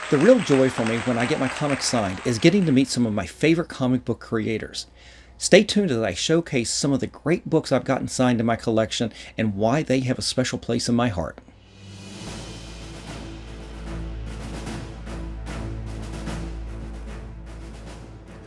The real joy for me when I get my comics signed is getting to meet some of my favorite comic book creators. Stay tuned as I showcase some of the great books I've gotten signed in my collection and why they have a special place in my heart.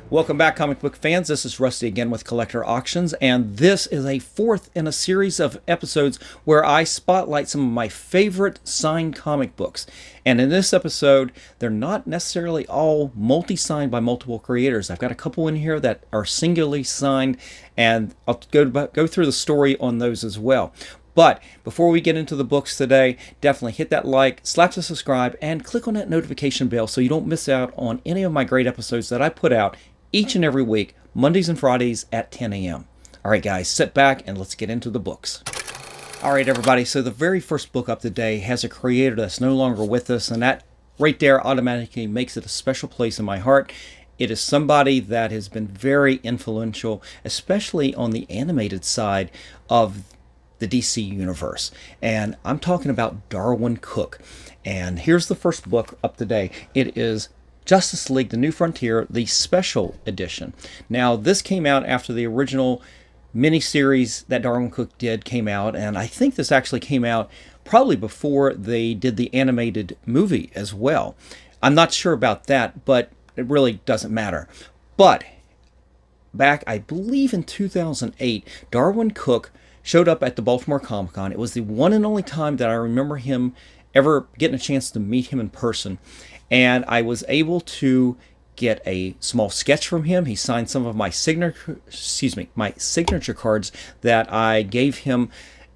Welcome back, comic book fans. This is Rusty again with Collector Auctions, and this is a fourth in a series of episodes where I spotlight some of my favorite signed comic books. And in this episode, they're not necessarily all multi-signed by multiple creators. I've got a couple in here that are singularly signed, and I'll go through the story on those as well. But before we get into the books today, definitely hit that like, slap the subscribe, and click on that notification bell so you don't miss out on any of my great episodes that I put out each and every week, Mondays and Fridays at 10 a.m. All right, guys, sit back and let's get into the books. All right, everybody, so the very first book up today has a creator that's no longer with us, and that right there automatically makes it a special place in my heart. It is somebody that has been very influential, especially on the animated side of the DC universe. And I'm talking about Darwyn Cooke. And here's the first book up today. It is Justice League: The New Frontier, the special edition. Now, this came out after the original miniseries that Darwyn Cooke did came out, and I think this actually came out probably before they did the animated movie as well. I'm not sure about that, but it really doesn't matter. But back, I believe in 2008, Darwyn Cooke showed up at the Baltimore Comic Con. It was the one and only time that I remember him ever getting a chance to meet him in person. And I was able to get a small sketch from him. He signed some of my signature cards that I gave him,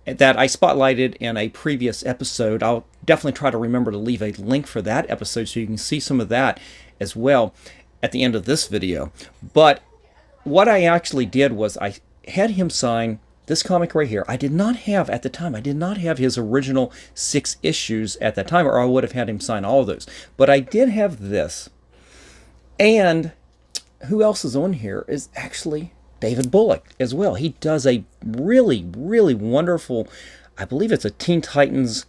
that I spotlighted in a previous episode. I'll definitely try to remember to leave a link for that episode so you can see some of that as well at the end of this video. But what I actually did was I had him sign this comic right here. I did not have, at the time, I did not have his original 6 issues at that time, or I would have had him sign all of those. But I did have this. And who else is on here is actually David Bullock as well. He does a really, really wonderful, I believe it's a Teen Titans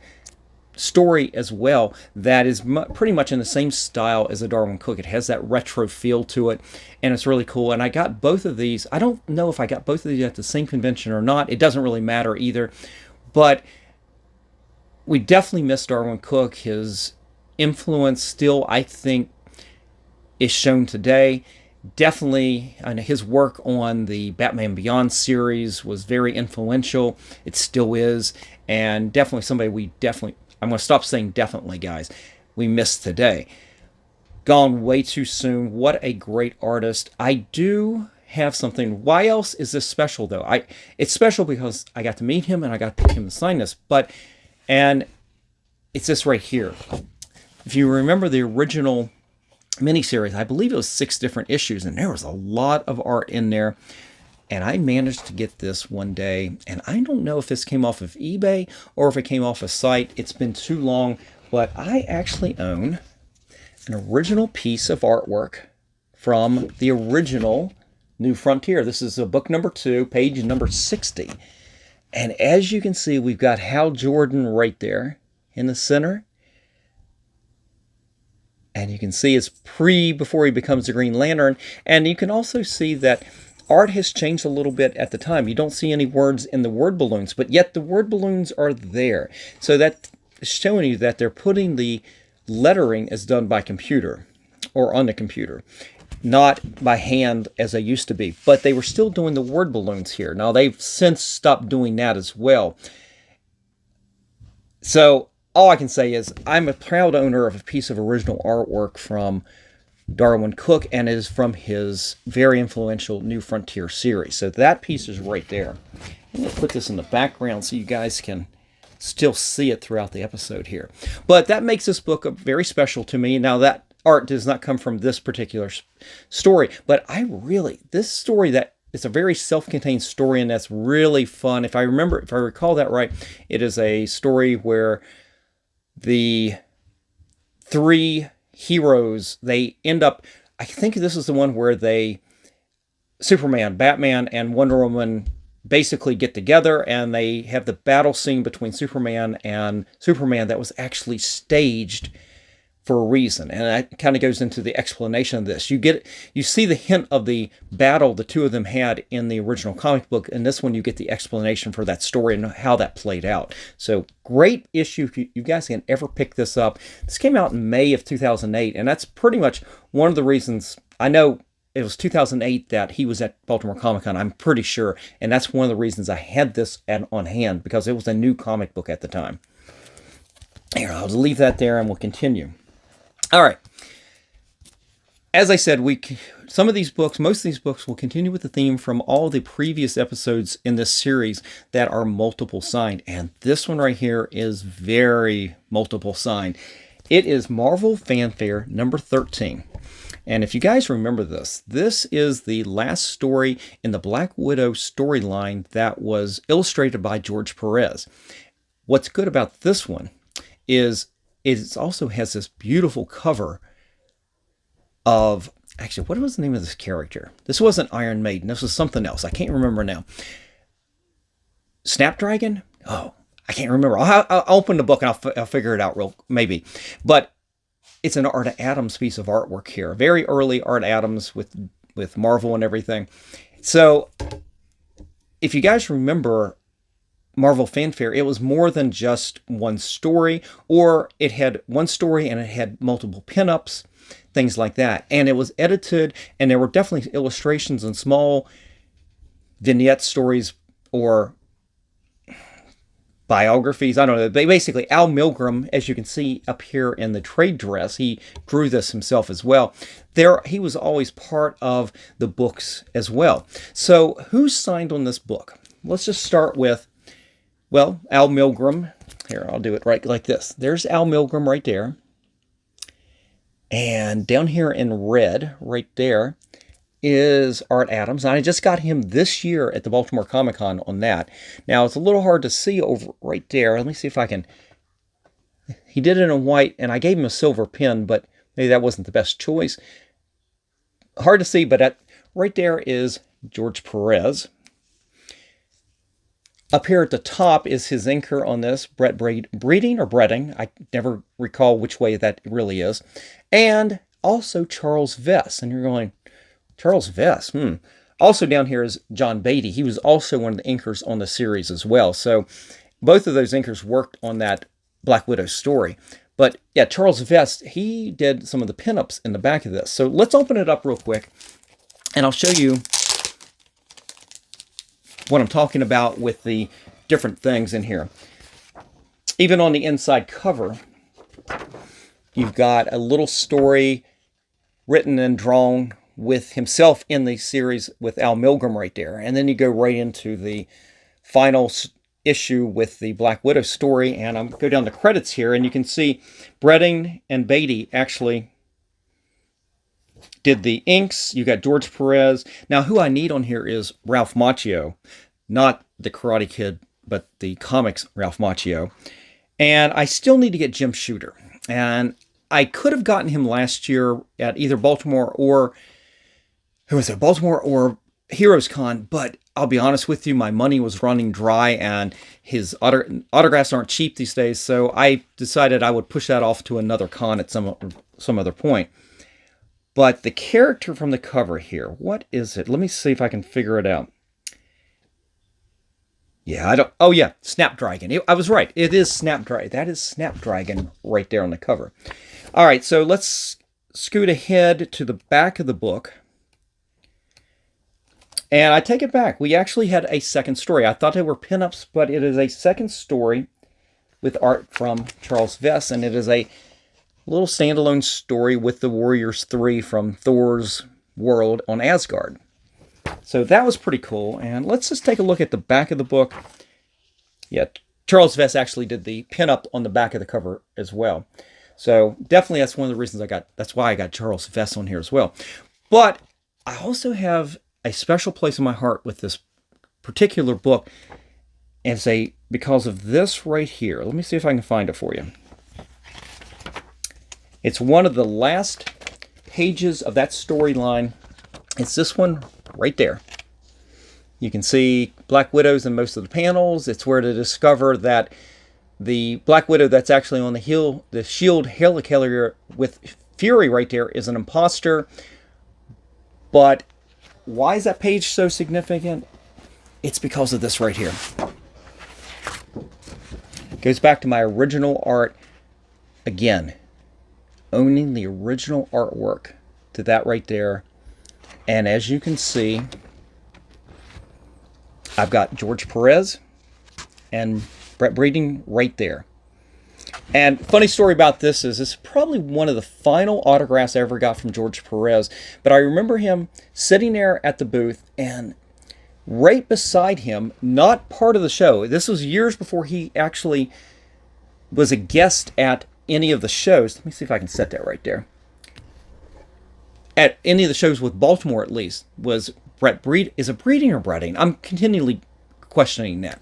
story as well, that is pretty much in the same style as a Darwyn Cooke. It has that retro feel to it, and it's really cool. And I got both of these. I don't know if I got both of these at the same convention or not. It doesn't really matter either. But we definitely miss Darwyn Cooke. His influence still, I think, is shown today. Definitely, I know his work on the Batman Beyond series was very influential. It still is. And definitely somebody I'm going to stop saying definitely, guys, we missed today. Gone way too soon. What a great artist. I do have something. Why else is this special, though? It's special because I got to meet him and I got him to sign this. And it's this right here. If you remember the original miniseries, I believe it was 6 different issues, and there was a lot of art in there. And I managed to get this one day, and I don't know if this came off of eBay or if it came off a site. It's been too long, but I actually own an original piece of artwork from the original New Frontier. This is book number 2, page number 60. And as you can see, we've got Hal Jordan right there in the center. And you can see it's before he becomes the Green Lantern. And you can also see that art has changed a little bit at the time. You don't see any words in the word balloons, but yet the word balloons are there. So that is showing you that they're putting the lettering as done by computer or on the computer, not by hand as they used to be. But they were still doing the word balloons here. Now they've since stopped doing that as well. So all I can say is I'm a proud owner of a piece of original artwork from Darwyn Cooke, and it is from his very influential New Frontier series. So that piece is right there. I'm going to put this in the background so you guys can still see it throughout the episode here. But that makes this book very special to me. Now, that art does not come from this particular story, but this story that it's a very self-contained story, and that's really fun. If I recall that right, it is a story where the 3 heroes, they end up, I think this is the one where Superman, Batman, and Wonder Woman basically get together, and they have the battle scene between Superman and Superman that was actually staged for a reason, and that kind of goes into the explanation of this. You see the hint of the battle the two of them had in the original comic book. In this one, you get the explanation for that story and how that played out. So great issue. If you guys can ever pick this up. This came out in May of 2008, and that's pretty much one of the reasons. I know it was 2008 that he was at Baltimore Comic Con, I'm pretty sure, and that's one of the reasons I had this on hand, because it was a new comic book at the time. Here, I'll leave that there and we'll continue. All right. As I said, most of these books will continue with the theme from all the previous episodes in this series that are multiple signed. And this one right here is very multiple signed. It is Marvel Fanfare number 13. And if you guys remember this is the last story in the Black Widow storyline that was illustrated by George Perez. What's good about this one is it also has this beautiful cover of, actually, what was the name of this character? This wasn't Iron Maiden. This was something else. I can't remember now. Snapdragon? Oh, I can't remember. I'll open the book and I'll figure it out maybe. But it's an Art Adams piece of artwork here. Very early Art Adams with Marvel and everything. So if you guys remember Marvel Fanfare, it was more than just one story, or it had one story and it had multiple pinups, things like that. And it was edited, and there were definitely illustrations and small vignette stories or biographies. I don't know. Basically, Al Milgrom, as you can see up here in the trade dress, he drew this himself as well. He was always part of the books as well. So who signed on this book? Let's just start with, well, Al Milgrom. Here, I'll do it right like this. There's Al Milgrom right there. And down here in red, right there, is Art Adams. And I just got him this year at the Baltimore Comic Con on that. Now, it's a little hard to see over right there. Let me see if I can. He did it in white, and I gave him a silver pen, but maybe that wasn't the best choice. Hard to see, but right there is George Perez. Up here at the top is his inker on this, Brett Breeding or Breading. I never recall which way that really is. And also Charles Vess. And you're going, Charles Vess, Also down here is John Beatty. He was also one of the inkers on the series as well. So both of those inkers worked on that Black Widow story. But yeah, Charles Vess, he did some of the pinups in the back of this. So let's open it up real quick, and I'll show you what I'm talking about with the different things in here. Even on the inside cover, you've got a little story written and drawn with himself in the series with Al Milgrom right there. And then you go right into the final issue with the Black Widow story. And I'll go down the credits here, and you can see Breading and Beatty actually did the inks. You got George Perez. Now, who I need on here is Ralph Macchio, not the Karate Kid, but the comics Ralph Macchio. And I still need to get Jim Shooter. And I could have gotten him last year at either Baltimore or Baltimore or Heroes Con, but I'll be honest with you, my money was running dry, and his autographs aren't cheap these days, so I decided I would push that off to another con at some other point. But the character from the cover here, what is it? Let me see if I can figure it out. Yeah, Snapdragon. I was right. It is Snapdragon. That is Snapdragon right there on the cover. All right, so let's scoot ahead to the back of the book. And I take it back. We actually had a second story. I thought they were pinups, but it is a second story with art from Charles Vess, and it is a little standalone story with the Warriors 3 from Thor's world on Asgard. So that was pretty cool. And let's just take a look at the back of the book. Yeah, Charles Vess actually did the pinup on the back of the cover as well. So definitely that's one of the reasons that's why I got Charles Vess on here as well. But I also have a special place in my heart with this particular book, and because of this right here. Let me see if I can find it for you. It's one of the last pages of that storyline. It's this one right there. You can see Black Widows in most of the panels. It's where to discover that The Black Widow that's actually on the shield helicarrier with Fury right there is an imposter. But why is that page so significant? It's because of this right here. It goes back to my original art. Again, owning the original artwork to that right there. And as you can see, I've got George Perez and Brett Breeding right there. And funny story about this is probably one of the final autographs I ever got from George Perez. But I remember him sitting there at the booth, and right beside him, not part of the show, this was years before he actually was a guest at any of the shows. Let me see if I can set that right there. At any of the shows with Baltimore, at least, was Brett Breed. Is it Breeding or Breading? I'm continually questioning that.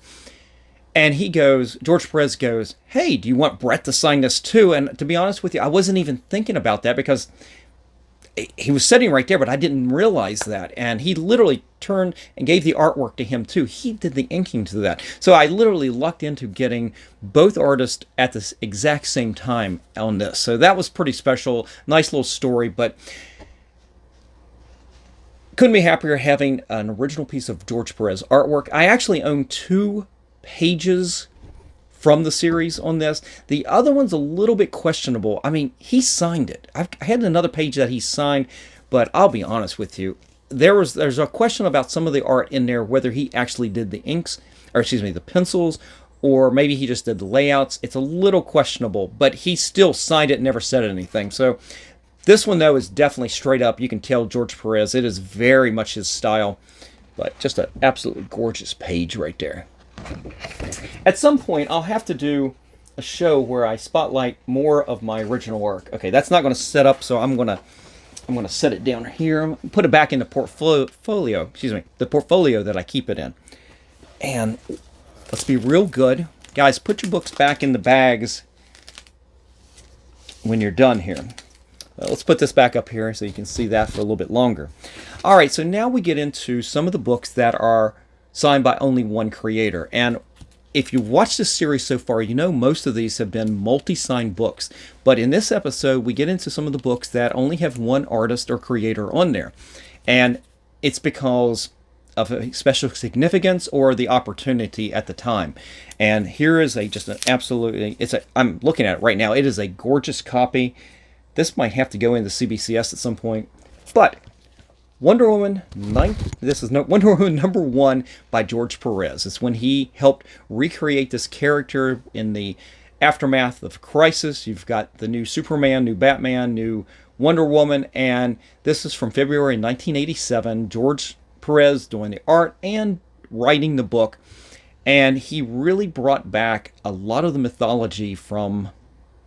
And he goes, George Perez goes, hey, do you want Brett to sign this too? And to be honest with you, I wasn't even thinking about that because he was sitting right there, but I didn't realize that. And he literally turned and gave the artwork to him too. He did the inking to that. So I literally lucked into getting both artists at the exact same time on this. So that was pretty special. Nice little story, but couldn't be happier having an original piece of George Perez artwork. I actually own 2 pages from the series on this. The other one's a little bit questionable. I mean, he signed it. I had another page that he signed, but I'll be honest with you. There's a question about some of the art in there, whether he actually did the inks, or excuse me, the pencils, or maybe he just did the layouts. It's a little questionable, but he still signed it and never said anything. So this one, though, is definitely straight up. You can tell George Perez. It is very much his style, but just an absolutely gorgeous page right there. At some point, I'll have to do a show where I spotlight more of my original work. Okay, that's not going to set up, so I'm going to set it down here. Put it back in the portfolio. Excuse me, the portfolio that I keep it in. And let's be real good, guys. Put your books back in the bags when you're done here. Let's put this back up here so you can see that for a little bit longer. All right, so now we get into some of the books that are signed by only one creator. And if you've watched this series so far, you know most of these have been multi-signed books. But in this episode, we get into some of the books that only have one artist or creator on there. And it's because of a special significance or the opportunity at the time. And here is just an absolutely, I'm looking at it right now. It is a gorgeous copy. This might have to go into CBCS at some point. But Wonder Woman Wonder Woman #1 by George Perez. It's when he helped recreate this character in the aftermath of Crisis. You've got the new Superman, new Batman, new Wonder Woman, and this is from February 1987. George Perez doing the art and writing the book, and he really brought back a lot of the mythology from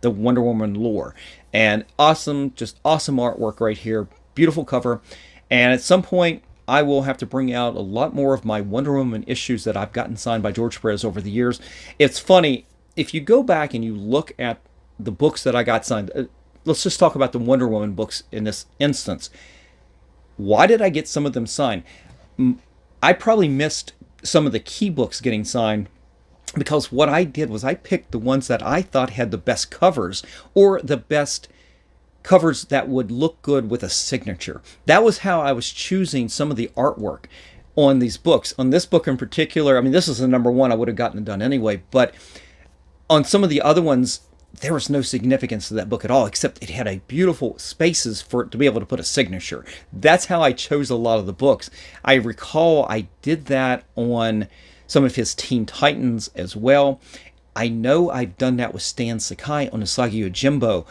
the Wonder Woman lore. And awesome, just awesome artwork right here. Beautiful cover. And at some point, I will have to bring out a lot more of my Wonder Woman issues that I've gotten signed by George Perez over the years. It's funny, if you go back and you look at the books that I got signed, let's just talk about the Wonder Woman books in this instance. Why did I get some of them signed? I probably missed some of the key books getting signed because what I did was I picked the ones that I thought had the best covers or the best covers that would look good with a signature. That was how I was choosing some of the artwork on these books. On this book in particular, I mean, this is the #1. I would have gotten it done anyway, but on some of the other ones, there was no significance to that book at all, except it had a beautiful spaces for it to be able to put a signature. That's how I chose a lot of the books. I recall I did that on some of his Teen Titans as well. I know I've done that with Stan Sakai on Usagi Yojimbo.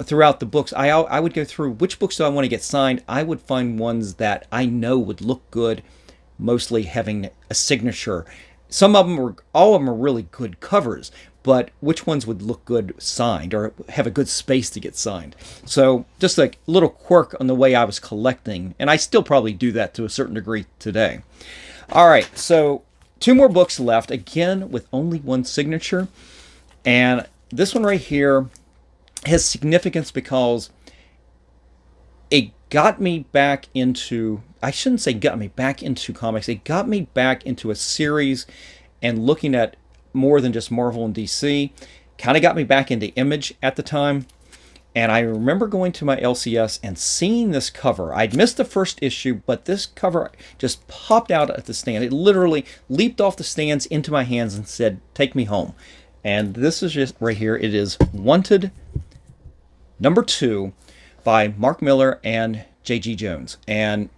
Throughout the books, I would go through which books do I want to get signed. I would find ones that I know would look good, mostly having a signature. Some of them all of them are really good covers, but which ones would look good signed or have a good space to get signed. So just a little quirk on the way I was collecting, and I still probably do that to a certain degree today. All right, so 2 more books left, again with only one signature, and this one right here has significance because it got me back into, I shouldn't say got me back into comics, it got me back into a series and looking at more than just Marvel and DC. Kind of got me back into Image at the time. And I remember going to my LCS and seeing this cover. I'd missed the first issue, but this cover just popped out at the stand. It literally leaped off the stands into my hands and said, "Take me home." And this is just right here. It is Wanted #2 by Mark Millar and J.G. Jones. And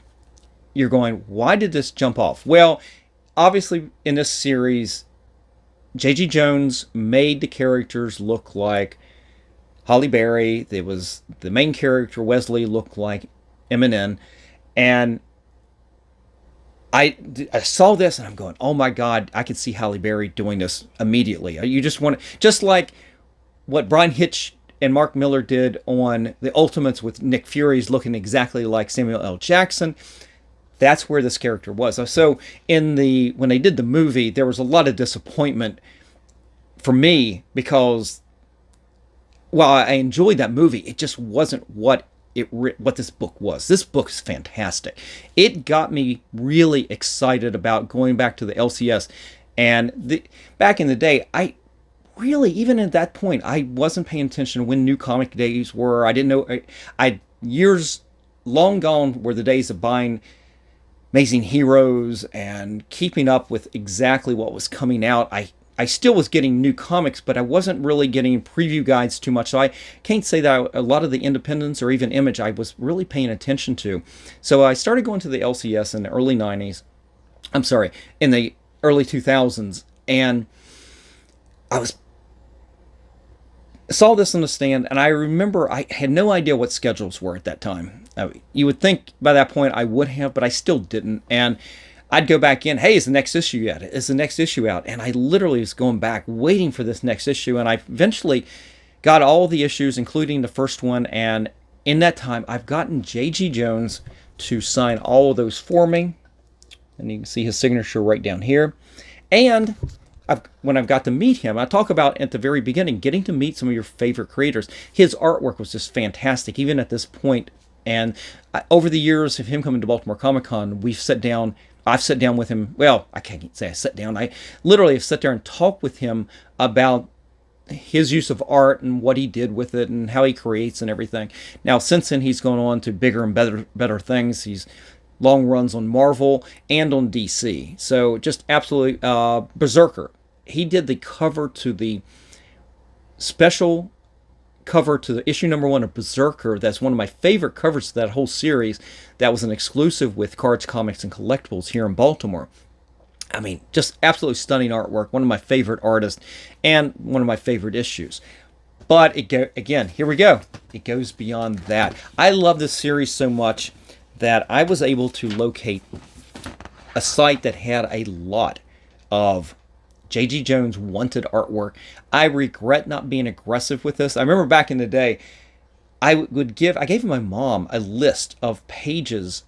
you're going, why did this jump off? Well, obviously in this series, J.G. Jones made the characters look like Halle Berry. There was the main character, Wesley, looked like Eminem. And I saw this and I'm going, oh my God, I could see Halle Berry doing this immediately. You just want to, just like what Brian Hitch and Mark Millar did on the Ultimates with Nick Fury's looking exactly like Samuel L. Jackson. That's where this character was. So when they did the movie, there was a lot of disappointment for me because while I enjoyed that movie, it just wasn't what this book was. This book is fantastic. It got me really excited about going back to the LCS. And back in the day, I really, even at that point, I wasn't paying attention to when new comic days were. I didn't know. Years long gone were the days of buying Amazing Heroes and keeping up with exactly what was coming out. I still was getting new comics, but I wasn't really getting preview guides too much. So I can't say that a lot of the independents or even Image I was really paying attention to. So I started going to the LCS in the early 90s. I'm sorry, in the early 2000s. And I saw this on the stand, and I remember I had no idea what schedules were at that time. You would think by that point I would have, but I still didn't. And I'd go back in, hey, is the next issue out? Is the next issue out? And I literally was going back, waiting for this next issue. And I eventually got all the issues, including the first one. And in that time, I've gotten J.G. Jones to sign all of those for me. And you can see his signature right down here. And when I've got to meet him, I talk about at the very beginning, getting to meet some of your favorite creators. His artwork was just fantastic, even at this point. And over the years of him coming to Baltimore Comic Con, I've sat down with him. Well, I can't say I sat down. I literally have sat there and talked with him about his use of art and what he did with it and how he creates and everything. Now, since then, he's gone on to bigger and better things. He's long runs on Marvel and on DC. So just absolutely Berserker. He did the cover to the special cover to the issue #1 of Berserker. That's one of my favorite covers to that whole series. That was an exclusive with Cards, Comics, and Collectibles here in Baltimore. I mean, just absolutely stunning artwork. One of my favorite artists and one of my favorite issues. But again, here we go. It goes beyond that. I love this series so much that I was able to locate a site that had a lot of J.G. Jones Wanted artwork. I regret not being aggressive with this. I remember back in the day, I gave my mom a list of pages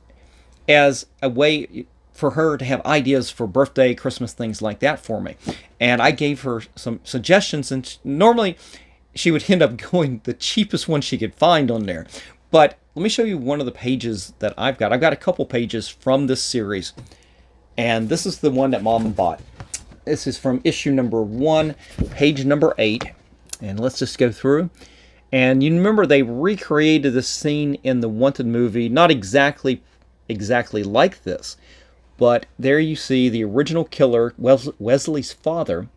as a way for her to have ideas for birthday, Christmas, things like that for me. And I gave her some suggestions, and normally she would end up going the cheapest one she could find on there. But let me show you one of the pages that I've got. I've got a couple pages from this series, and this is the one that Mom bought. This is from issue #1, page #8, and let's just go through. And you remember they recreated this scene in the Wanted movie, not exactly like this, but there you see the original killer, Wesley's father,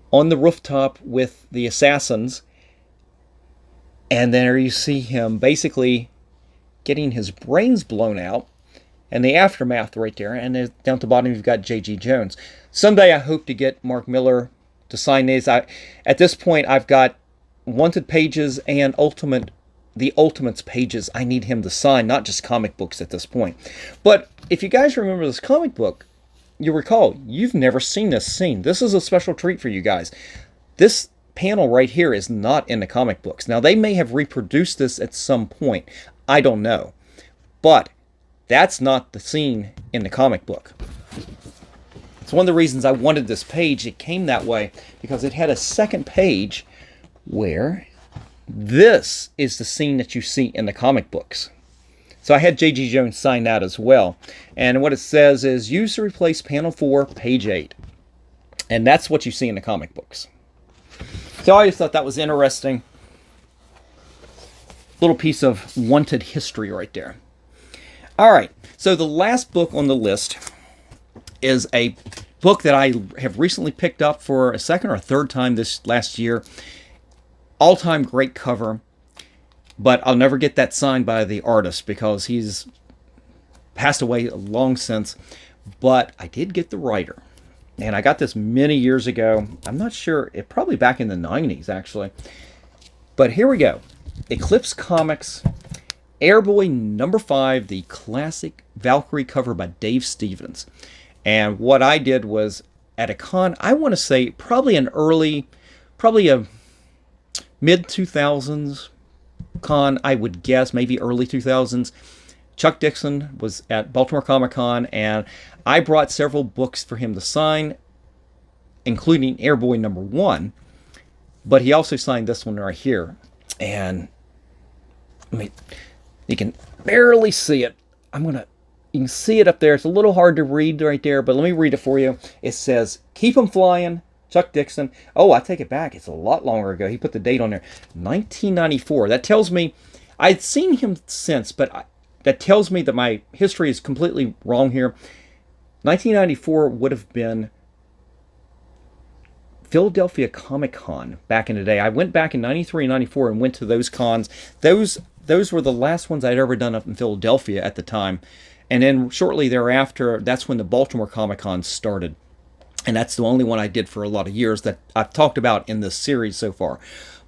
on the rooftop with the assassins. And there you see him basically getting his brains blown out, and the aftermath right there. And then down at the bottom, you've got J.G. Jones. Someday I hope to get Mark Millar to sign these. At this point, I've got Wanted pages and the Ultimates pages I need him to sign, not just comic books at this point. But if you guys remember this comic book, you recall, you've never seen this scene. This is a special treat for you guys. This panel right here is not in the comic books. Now, they may have reproduced this at some point. I don't know. But that's not the scene in the comic book. It's one of the reasons I wanted this page. It came that way because it had a second page where this is the scene that you see in the comic books. So I had J.G. Jones sign that as well. And what it says is, used to replace panel 4, page 8. And that's what you see in the comic books. So I just thought that was interesting. Little piece of wanted history right there. All right, so the last book on the list is a book that I have recently picked up for a second or third time this last year. All-time great cover, but I'll never get that signed by the artist because he's passed away long since. But I did get the writer, and I got this many years ago. I'm not sure, probably back in the 90s, actually. But here we go. Eclipse Comics, Airboy number 5, the classic Valkyrie cover by Dave Stevens. And what I did was, at a con, I want to say probably a mid-2000s con, I would guess, maybe early 2000s. Chuck Dixon was at Baltimore Comic Con, and I brought several books for him to sign, including Airboy number 1. But he also signed this one right here. And you can barely see it. You can see it up there. It's a little hard to read right there, but let me read it for you. It says, "Keep 'em flying, Chuck Dixon." Oh, I take it back. It's a lot longer ago. He put the date on there. 1994. That tells me, I'd seen him since, but that tells me that my history is completely wrong here. 1994 would have been Philadelphia Comic Con back in the day. I went back in 93 and 94 and went to those cons. Those were the last ones I'd ever done up in Philadelphia at the time. And then shortly thereafter, that's when the Baltimore Comic Con started. And that's the only one I did for a lot of years that I've talked about in this series so far.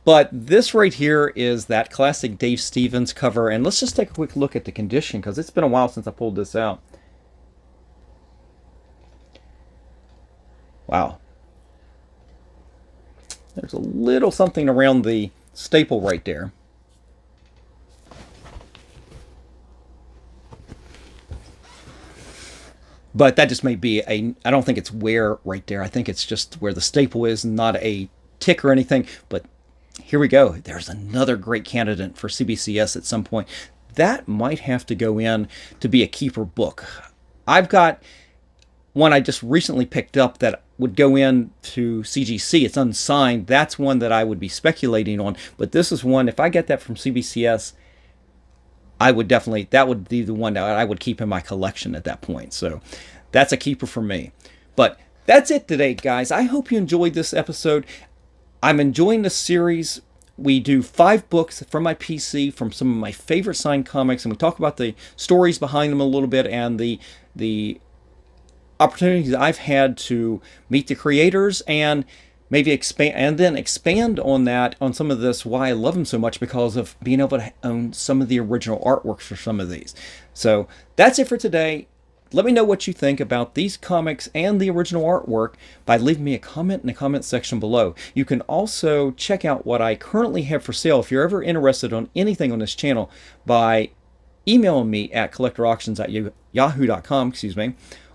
But this right here is that classic Dave Stevens cover. And let's just take a quick look at the condition, because it's been a while since I pulled this out. Wow. There's a little something around the staple right there. But that just may be I don't think it's wear right there. I think it's just where the staple is, not a tick or anything. But here we go. There's another great candidate for CBCS at some point. That might have to go in to be a keeper book. I've got one I just recently picked up that would go in to CGC. It's unsigned. That's one that I would be speculating on. But this is one, if I get that from CBCS, I would definitely, that would be the one that I would keep in my collection at that point. So that's a keeper for me. But that's it today, guys. I hope you enjoyed this episode. I'm enjoying this series. We do 5 books from my PC, from some of my favorite signed comics, and we talk about the stories behind them a little bit, and the opportunities I've had to meet the creators and maybe expand on that, on some of this, why I love them so much, because of being able to own some of the original artworks for some of these. So that's it for today. Let me know what you think about these comics and the original artwork by leaving me a comment in the comment section below. You can also check out what I currently have for sale if you're ever interested on anything on this channel by emailing me at collectorauctions@yahoo.com,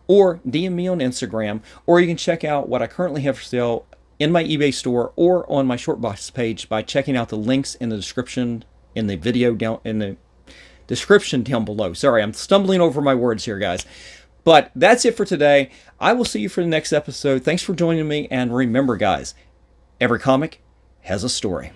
or DM me on Instagram, or you can check out what I currently have for sale in my eBay store or on my Shortbox page by checking out the links in the description in the video down in the description down below. Sorry, I'm stumbling over my words here, guys. But that's it for today. I will see you for the next episode. Thanks for joining me, and remember, guys, every comic has a story.